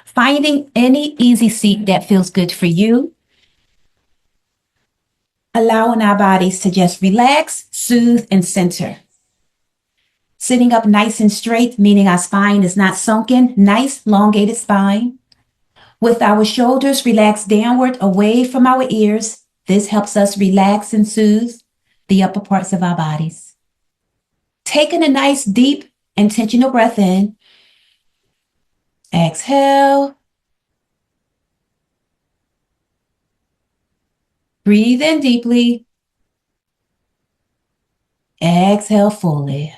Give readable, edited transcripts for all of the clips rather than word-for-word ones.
Finding any easy seat that feels good for you. Allowing our bodies to just relax, soothe, and center. Sitting up nice and straight, meaning our spine is not sunken, nice, elongated spine. With our shoulders relaxed downward away from our ears, this helps us relax and soothe the upper parts of our bodies. Taking a nice, deep, intentional breath in. Exhale. Breathe in deeply. Exhale fully.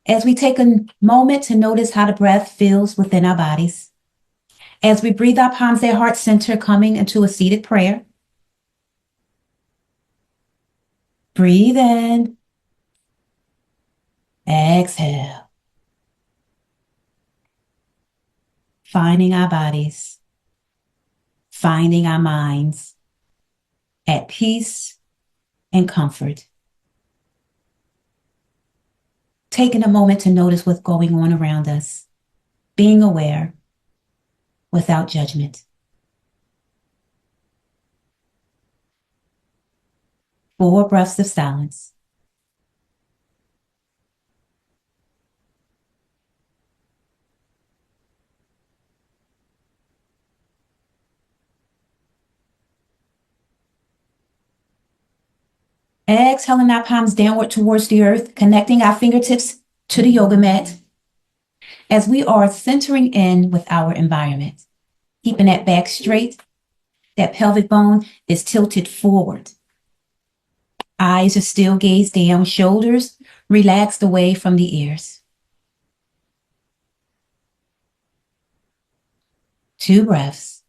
As we take a moment to notice how the breath feels within our bodies. As we breathe our palms at heart center, coming into a seated prayer. Breathe in. Exhale. Finding our bodies. Finding our minds at peace and comfort. Taking a moment to notice what's going on around us. Being aware without judgment. 4 breaths of silence. Exhaling our palms downward towards the earth, connecting our fingertips to the yoga mat as we are centering in with our environment. Keeping that back straight, that pelvic bone is tilted forward. Eyes are still gazed down, shoulders relaxed away from the ears. 2 breaths.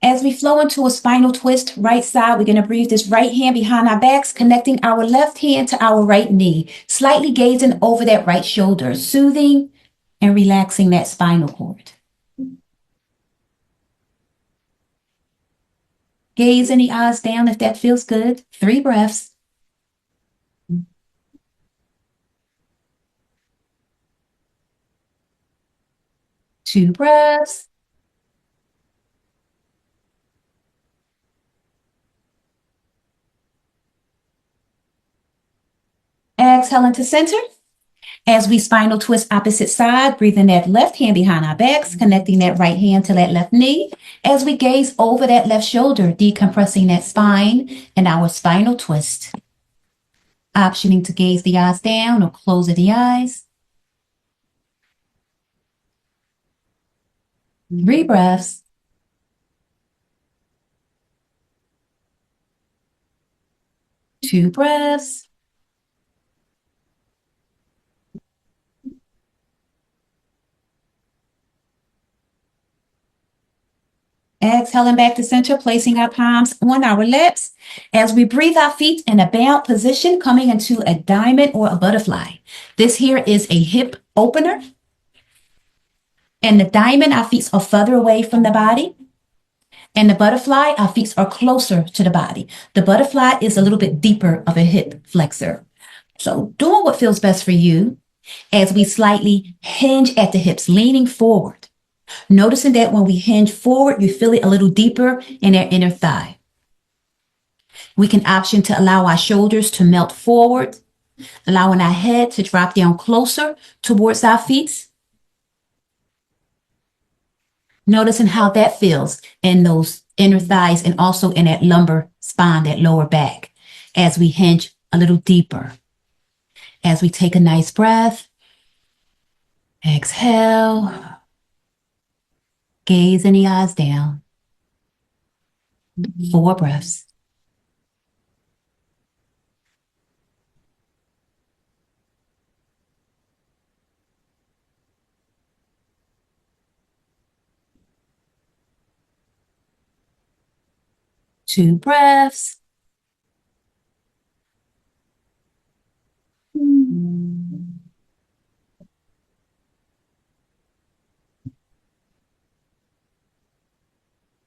As we flow into a spinal twist, right side, we're going to breathe this right hand behind our backs, connecting our left hand to our right knee, slightly gazing over that right shoulder, soothing and relaxing that spinal cord. Gaze in the eyes down if that feels good. 3 breaths. Two breaths. Exhale into center. As we spinal twist opposite side, breathing that left hand behind our backs, connecting that right hand to that left knee. As we gaze over that left shoulder, decompressing that spine and our spinal twist. Optioning to gaze the eyes down or closing the eyes. 3 breaths. Two breaths. Exhaling back to center, placing our palms on our laps. As we breathe our feet in a bound position, coming into a diamond or a butterfly. This here is a hip opener. And the diamond, our feet are further away from the body. And the butterfly, our feet are closer to the body. The butterfly is a little bit deeper of a hip flexor. So doing what feels best for you as we slightly hinge at the hips, leaning forward. Noticing that when we hinge forward, you feel it a little deeper in our inner thigh. We can option to allow our shoulders to melt forward, allowing our head to drop down closer towards our feet. Noticing how that feels in those inner thighs and also in that lumbar spine, that lower back, as we hinge a little deeper. As we take a nice breath, exhale, gaze in the eyes down. 4 breaths. Two breaths.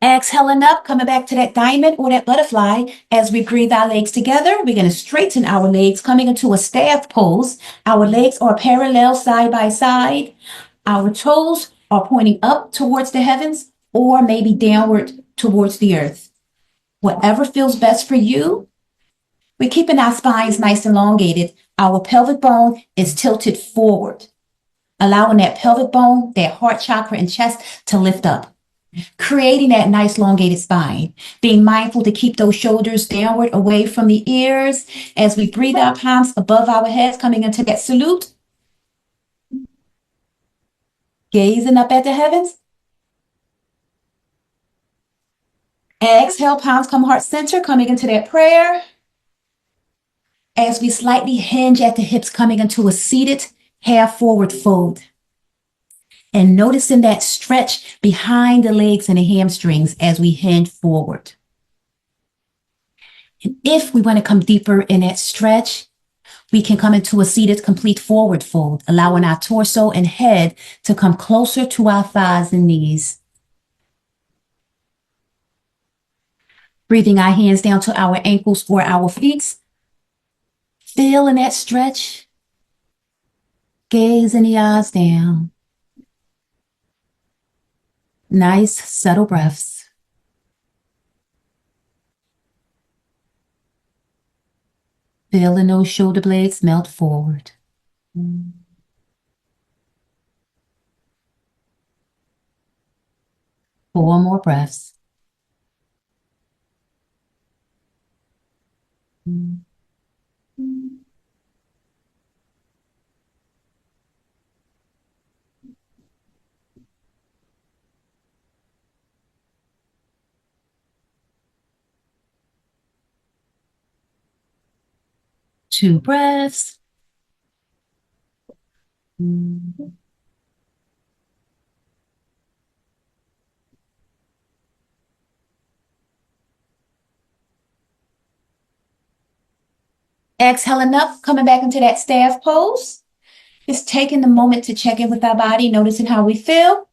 Exhaling up, coming back to that diamond or that butterfly. As we breathe our legs together, we're going to straighten our legs, coming into a staff pose. Our legs are parallel side by side. Our toes are pointing up towards the heavens or maybe downward towards the earth. Whatever feels best for you. We're keeping our spines nice and elongated. Our pelvic bone is tilted forward, allowing that pelvic bone, that heart chakra and chest to lift up, creating that nice elongated spine. Being mindful to keep those shoulders downward away from the ears as we breathe our palms above our heads, coming into that salute. Gazing up at the heavens. Exhale, palms come heart center, coming into that prayer. As we slightly hinge at the hips, coming into a seated half forward fold. And noticing that stretch behind the legs and the hamstrings as we hinge forward. And if we want to come deeper in that stretch, we can come into a seated complete forward fold, allowing our torso and head to come closer to our thighs and knees. Breathing our hands down to our ankles or our feet. Feeling that stretch. Gazing the eyes down. Nice, subtle breaths. Feeling those shoulder blades melt forward. 4 more breaths. Two breaths. Exhaling up, coming back into that staff pose. Just taking the moment to check in with our body, noticing how we feel.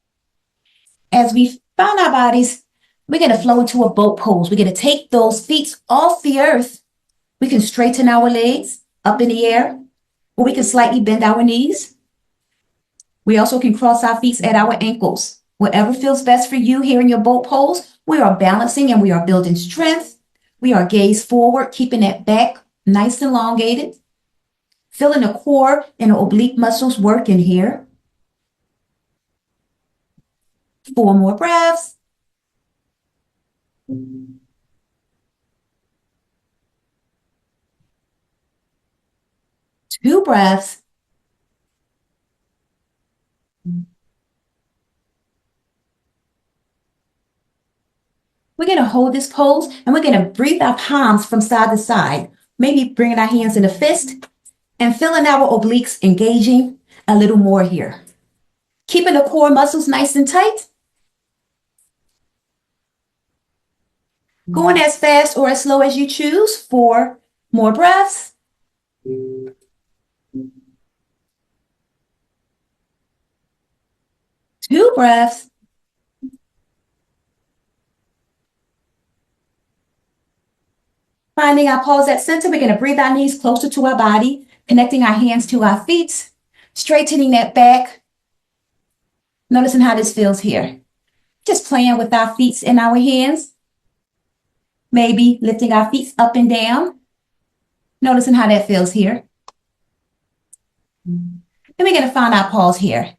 As we found our bodies, we're going to flow into a boat pose. We're going to take those feet off the earth. We can straighten our legs up in the air, or we can slightly bend our knees. We also can cross our feet at our ankles. Whatever feels best for you here in your boat pose, we are balancing and we are building strength. We are gaze forward, keeping that back nice and elongated. Feeling the core and the oblique muscles working here. 4 more breaths. 2 breaths. We're going to hold this pose and we're going to breathe our palms from side to side. Maybe bringing our hands in a fist and feeling our obliques engaging a little more here. Keeping the core muscles nice and tight. Going as fast or as slow as you choose. 4 more breaths. 2 breaths. Finding our pause at center, we're going to breathe our knees closer to our body, connecting our hands to our feet, straightening that back. Noticing how this feels here. Just playing with our feet and our hands. Maybe lifting our feet up and down. Noticing how that feels here. And we're going to find our pause here.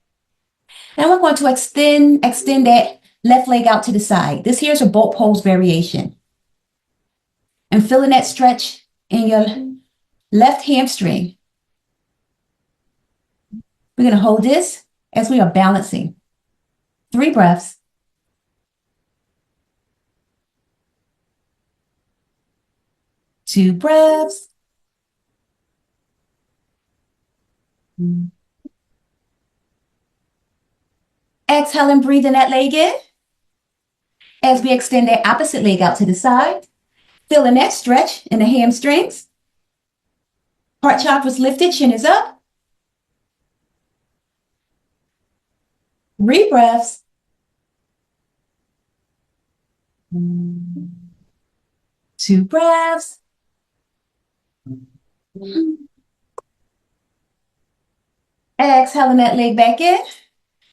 Now we're going to extend that left leg out to the side. This here is a boat pose variation. And feeling that stretch in your left hamstring. We're going to hold this as we are balancing. 3 breaths. 2 breaths. Exhale and breathe in that leg in. As we extend that opposite leg out to the side. Feeling that stretch in the hamstrings. Heart chakra's lifted, chin is up. 3 breaths. 2 breaths. Exhaling that leg back in.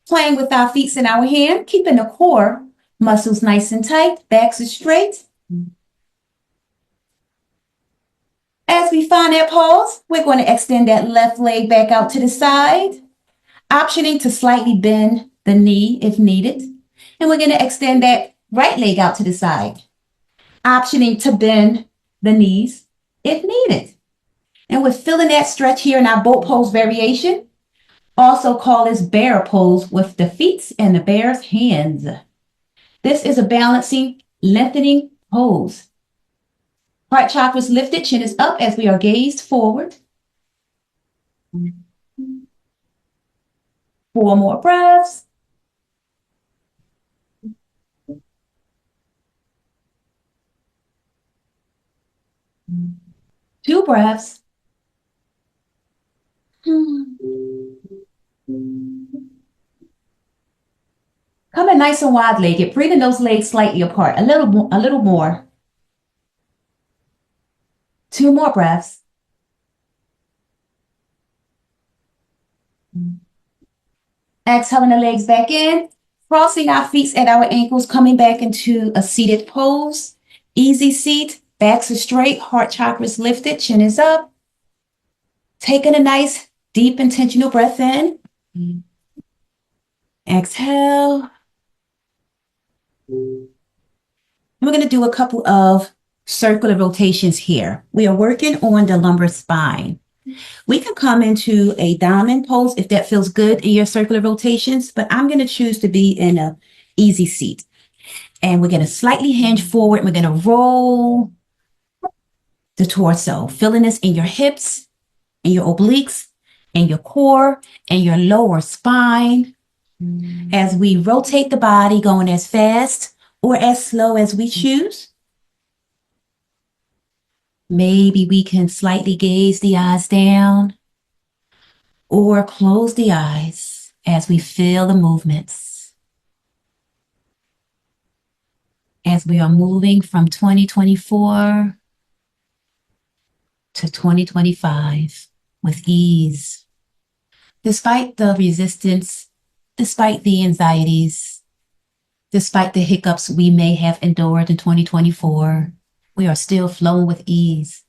Playing with our feet in our hand, keeping the core muscles nice and tight, backs are straight. As we find that pause, we're going to extend that left leg back out to the side, optioning to slightly bend the knee if needed. And we're going to extend that right leg out to the side, optioning to bend the knees if needed. And we're feeling that stretch here in our boat pose variation, also called this bear pose with the feet and the bear's hands. This is a balancing, lengthening pose. Heart chakras lifted, chin is up as we are gazed forward. 4 more breaths. Two breaths. Coming nice and wide-legged, breathing those legs slightly apart, a little more. 2 more breaths. Exhaling the legs back in, crossing our feet at our ankles, coming back into a seated pose. Easy seat, backs are straight, heart chakras lifted, chin is up. Taking a nice, deep, intentional breath in. Exhale. We're going to do a couple of circular rotations here. We are working on the lumbar spine. We can come into a diamond pose if that feels good in your circular rotations, but I'm going to choose to be in an easy seat. And we're going to slightly hinge forward. We're going to roll the torso, feeling this in your hips, in your obliques, in your core, and your lower spine. As we rotate the body, going as fast or as slow as we choose. Maybe we can slightly gaze the eyes down or close the eyes as we feel the movements. As we are moving from 2024 to 2025 with ease. Despite the resistance, despite the anxieties, despite the hiccups we may have endured in 2024, we are still flowing with ease.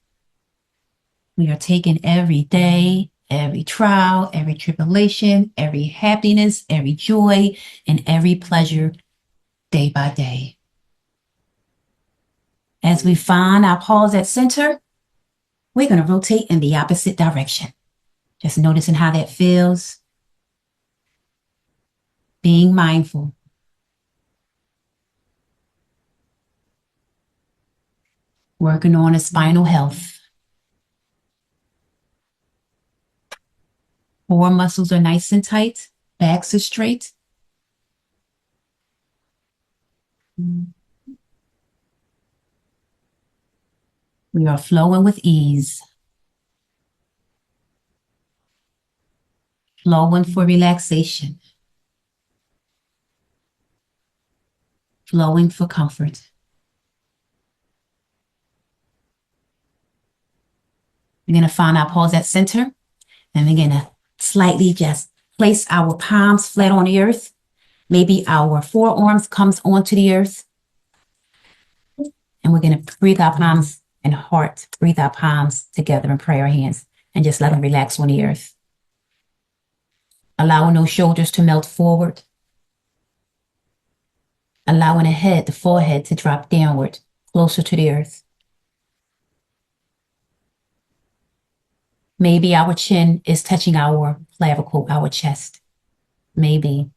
We are taking every day, every trial, every tribulation, every happiness, every joy, and every pleasure day by day. As we find our pause at center, we're going to rotate in the opposite direction. Just noticing how that feels. Being mindful. Working on a spinal health. Core muscles are nice and tight. Backs are straight. We are flowing with ease. Flowing for relaxation. Flowing for comfort. We're going to find our pause at center, and we're going to slightly just place our palms flat on the earth. Maybe our forearms comes onto the earth. And we're going to breathe our palms and heart, breathe our palms together in prayer hands, and just let them relax on the earth. Allowing those shoulders to melt forward. Allowing the head, the forehead, to drop downward, closer to the earth. Maybe our chin is touching our clavicle, our chest. Maybe.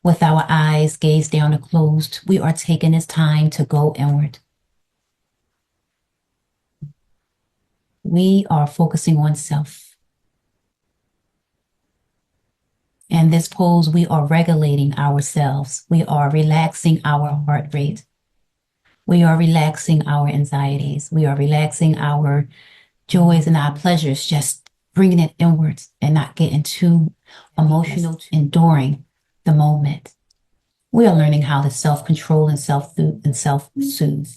With our eyes gazed down or closed, we are taking this time to go inward. We are focusing on self. In this pose, we are regulating ourselves. We are relaxing our heart rate. We are relaxing our anxieties. We are relaxing our joys and our pleasures, just bringing it inwards and not getting too emotional, enduring the moment. We are learning how to self-control and self-soothe.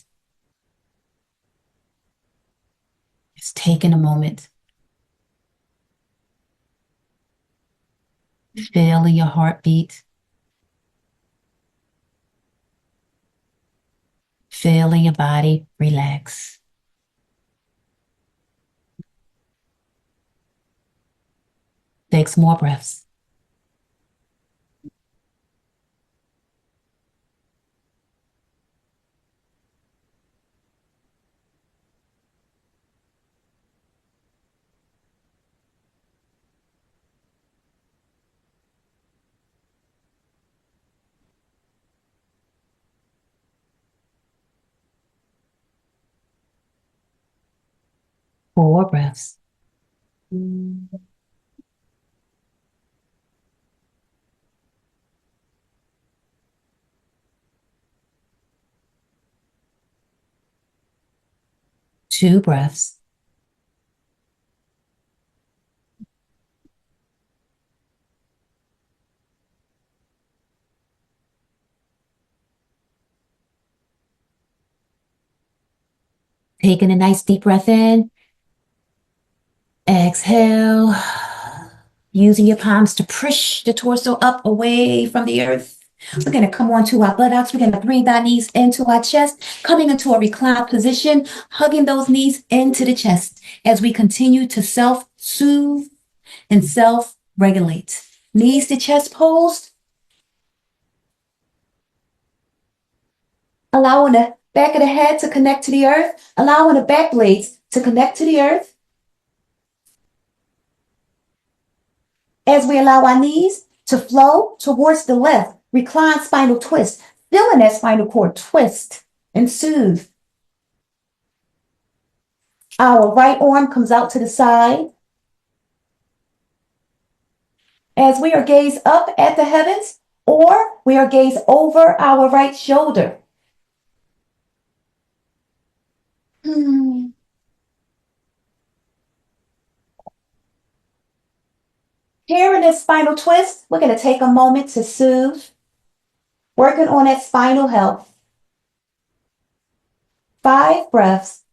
Just taking a moment, feeling your heartbeat, feeling your body relax. Take some more breaths. Four breaths. 2 breaths. Taking a nice deep breath in. Exhale. Using your palms to push the torso up away from the earth. We're going to come onto our buttocks. We're going to bring our knees into our chest, coming into a reclined position, hugging those knees into the chest as we continue to self-soothe and self-regulate. Knees to chest pose. Allowing the back of the head to connect to the earth, allowing the back blades to connect to the earth. As we allow our knees to flow towards the left, recline spinal twist, feeling that spinal cord twist and soothe. Our right arm comes out to the side. As we are gaze up at the heavens, or we are gaze over our right shoulder. Here in this spinal twist, we're going to take a moment to soothe, working on that spinal health. 5 breaths.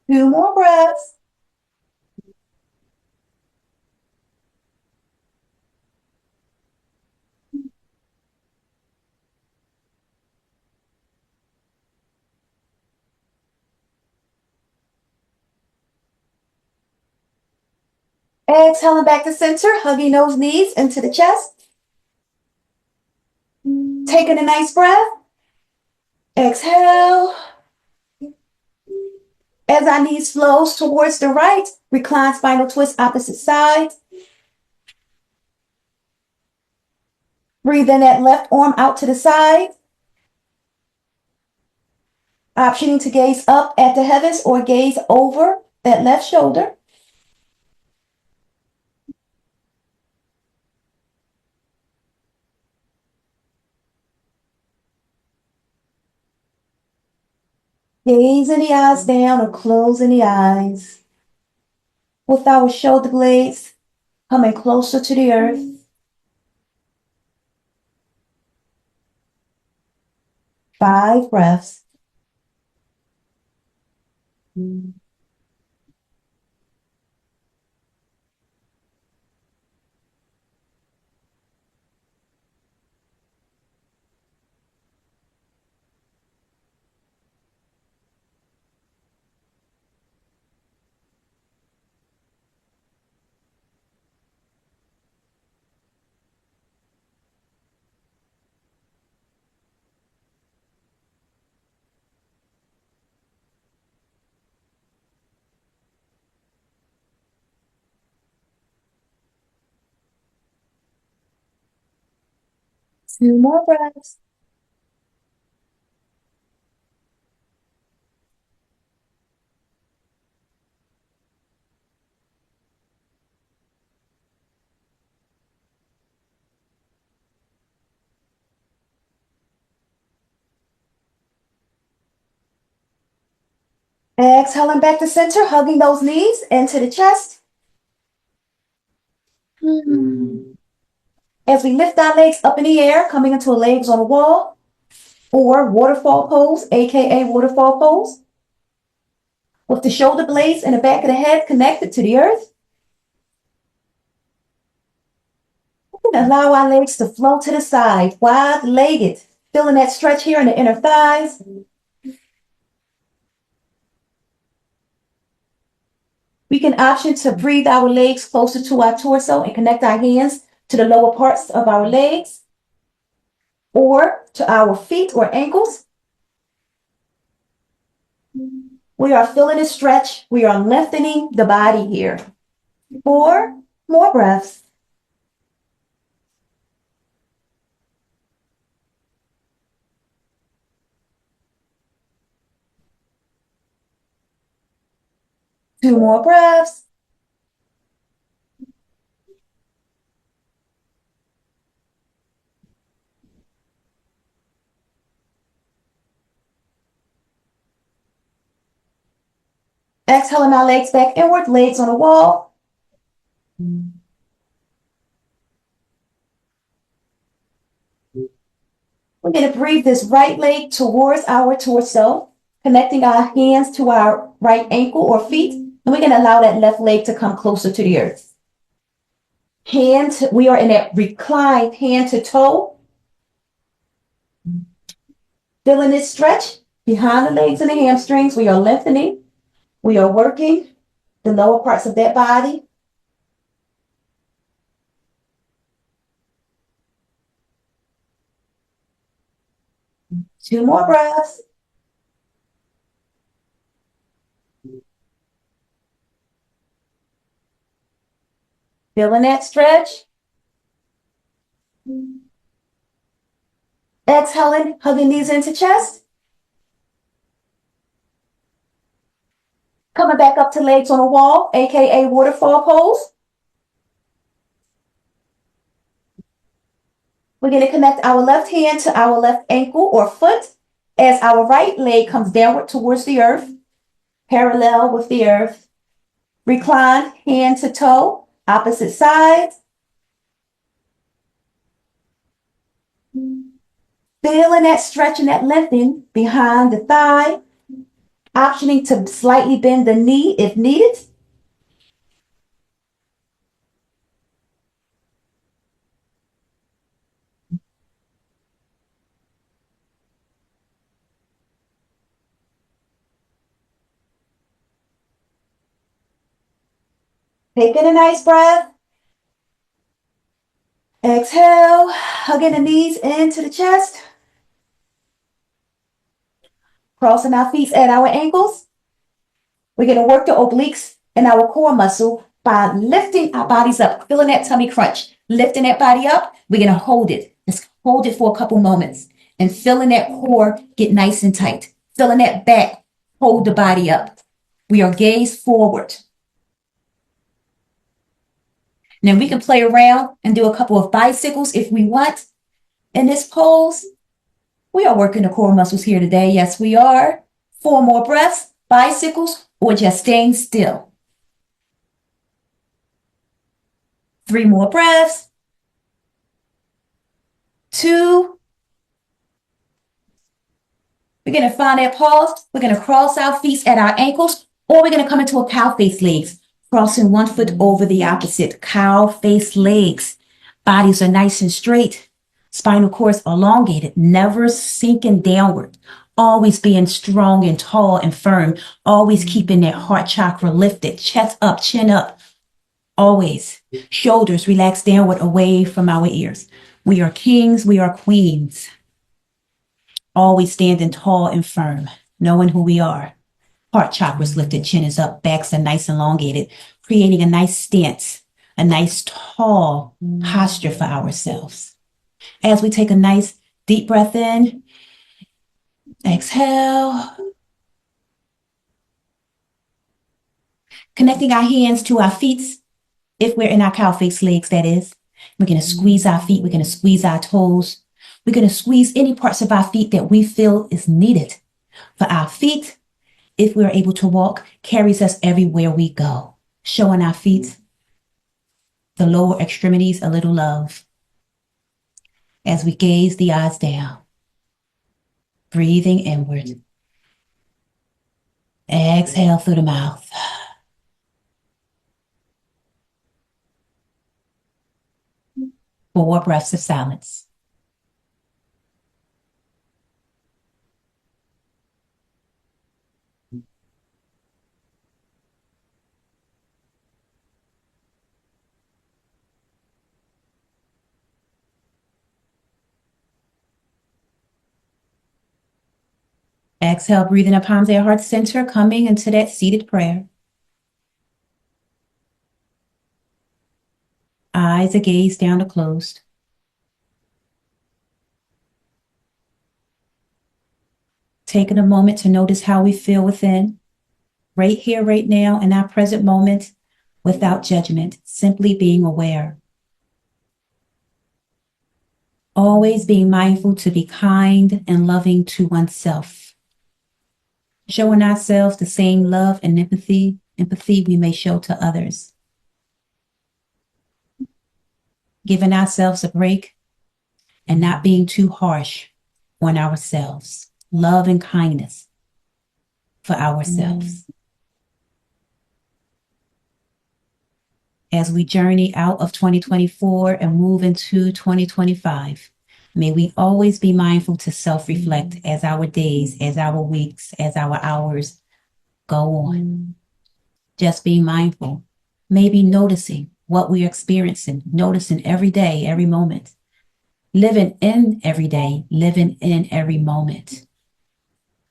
2 more breaths. Exhaling back to center, hugging those knees into the chest. Taking a nice breath. Exhale. As our knees flows towards the right, recline spinal twist opposite side. Breathe in that left arm out to the side. Optioning to gaze up at the heavens or gaze over that left shoulder. Gazing the eyes down or closing the eyes. With our shoulder blades coming closer to the earth. 5 breaths. Two more breaths. Exhaling back to center, hugging those knees into the chest. As we lift our legs up in the air, coming into a legs on the wall or waterfall pose, aka waterfall pose, with the shoulder blades and the back of the head connected to the earth. Allow our legs to flow to the side, wide-legged, feeling that stretch here in the inner thighs. We can option to breathe our legs closer to our torso and connect our hands to the lower parts of our legs or to our feet or ankles. We are feeling a stretch. We are lengthening the body here. 4 more breaths. Two more breaths. Exhaling our legs back inward, legs on the wall. We're going to breathe this right leg towards our torso, connecting our hands to our right ankle or feet. And we're going to allow that left leg to come closer to the earth. We are in that reclined hand to toe. Feeling this stretch behind the legs and the hamstrings. We are lengthening. We are working the lower parts of that body. Two more breaths. Feeling that stretch. Exhaling, hugging knees into chest. Coming back up to legs on the wall, aka waterfall pose. We're going to connect our left hand to our left ankle or foot as our right leg comes downward towards the earth, parallel with the earth. Recline, hand to toe, opposite sides. Feeling that stretch and that lengthening behind the thigh. Optioning to slightly bend the knee if needed. Taking a nice breath. Exhale, hugging the knees into the chest. Crossing our feet at our ankles. We're going to work the obliques and our core muscle by lifting our bodies up, feeling that tummy crunch. Lifting that body up, we're going to hold it. Just hold it for a couple moments and feeling that core get nice and tight. Feeling that back, hold the body up. We are gaze forward. Now we can play around and do a couple of bicycles if we want. In this pose, we are working the core muscles here today. Yes, we are. 4 more breaths, bicycles, or just staying still. 3 more breaths. 2. We're going to find that pause. We're going to cross our feet at our ankles, or we're going to come into a cow face legs. Crossing one foot over the opposite. Cow face legs. Bodies are nice and straight. Spinal cords elongated, never sinking downward. Always being strong and tall and firm. Always keeping that heart chakra lifted. Chest up, chin up. Always. Shoulders relaxed downward away from our ears. We are kings. We are queens. Always standing tall and firm. Knowing who we are. Heart chakras lifted, chin is up, backs are nice and elongated, creating a nice stance, a nice tall posture for ourselves. As we take a nice deep breath in, exhale, connecting our hands to our feet, if we're in our cow face legs, that is. We're going to squeeze our feet, we're going to squeeze our toes, we're going to squeeze any parts of our feet that we feel is needed for our feet. if we're able to walk, carries us everywhere we go, showing our feet, the lower extremities, a little love. As we gaze the eyes down, breathing inward. Exhale through the mouth. 4 breaths of silence. Exhale, breathing the palms of your heart center, coming into that seated prayer. Eyes are gazed down or closed. Taking a moment to notice how we feel within, right here, right now, in our present moment, without judgment, simply being aware. Always being mindful to be kind and loving to oneself. Showing ourselves the same love and empathy we may show to others. Giving ourselves a break and not being too harsh on ourselves. Love and kindness for ourselves. As we journey out of 2024 and move into 2025, may we always be mindful to self-reflect as our days, as our weeks, as our hours go on. Just being mindful, maybe noticing what we're experiencing, noticing every day, every moment, living in every day, living in every moment,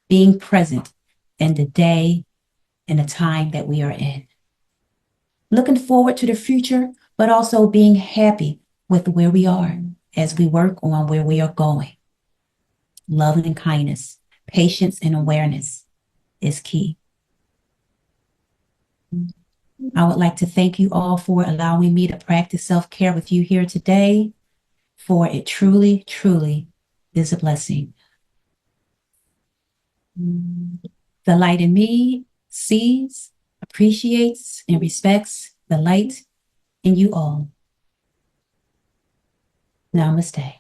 being present in the day and the time that we are in. Looking forward to the future, but also being happy with where we are as we work on where we are going. Love and kindness, patience and awareness is key. I would like to thank you all for allowing me to practice self-care with you here today, for it truly, truly is a blessing. The light in me sees, appreciates, and respects the light in you all. Namaste.